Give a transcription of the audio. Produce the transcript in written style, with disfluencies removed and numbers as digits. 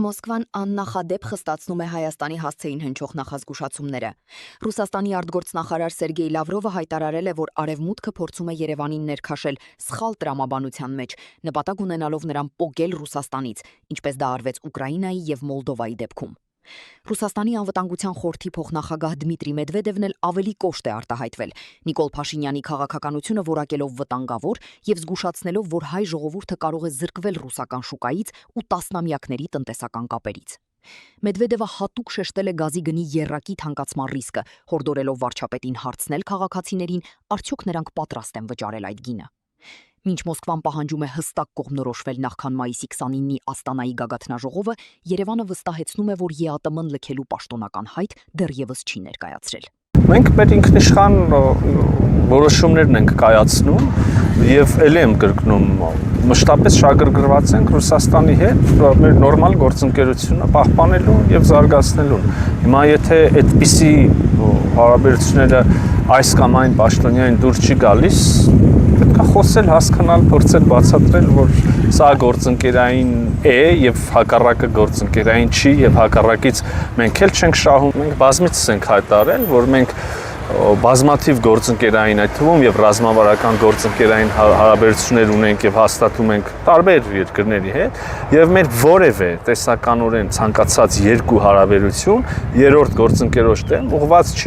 Մոսկվան աննախադեպ խստացնում է Հայաստանի հասցեին հնչող նախազգուշացումները։ Ռուսաստանի արտգործնախարար Սերգեյ Լավրովը հայտարարել է, որ Արևմուտքը փորձում է Երևանին ներքաշել սխալ տրամաբանության մեջ, նպատակ ունենալով նրան պոկել Ռուսաստանից, ինչպես դա արվեց Ուկրաինայի և Մոլդովայի դեպքում։ Ռուսաստանի անվտանգության խորհրդի փոխնախագահ Դմիտրի Մեդվեդևն էլ ավելի կոշտ է արտահայտվել, Նիկոլ Փաշինյանի քաղաքականությունը որակելով վտանգավոր և զգուշացնելով, որ հայ ժողովուրդը կարող է զրկվել ռուսական շուկայից ու տասնամյակների տնտեսական կապերից։ Մեդվեդևը հատուկ շեշտել է գազի գնի եռակի թանկացման ռիսկը, հորդորելով վարչապետին հարցնել քաղաքացիներին, արդյոք նրանք պատրաստ են վճարել այդ գինը։ Մինչ Մոսկվան պահանջում է հստակ կողմնորոշվել նախքան մայիսի 29-ի Աստանայի գագաթնաժողովը, Երևանը վստահեցնում է, որ ԵԱՏՄ-ն լքելու պաշտոնական հայտ դեռևս չի ներկայացրել։ Մենք մեր ինքնիշխան որոշումներն ենք կայացնում եւ ելի եմ կրկնում, մշտապես շահագրգռված ենք Ռուսաստանի հետ մեր նորմալ գործընկերությունը պահպանելու եւ զարգացնելու։ Հիմա եթե այդպիսի հարաբերությունները այս կամ այն պաշտոնյային դուր չի գալիս, պետք է խոսել, հասկանալ, փորձել բացատրել, որ սա գործընկերային է եւ հակառակը գործընկերային չի եւ հակառակից մենք էլ չենք շահում։ Մենք բազմիցս ենք հայտարարել, որ մենք բազմաթիվ գործընկերային, այդ թվում եւ ռազմավարական գործընկերային հարաբերություններ ունենք եւ հաստատում ենք տարբեր երկրների հետ եւ մեր որևէ տեսականորեն ցանկացած երկու հարաբերություն երրորդ գործընկերոջ դեմ ուղղված չի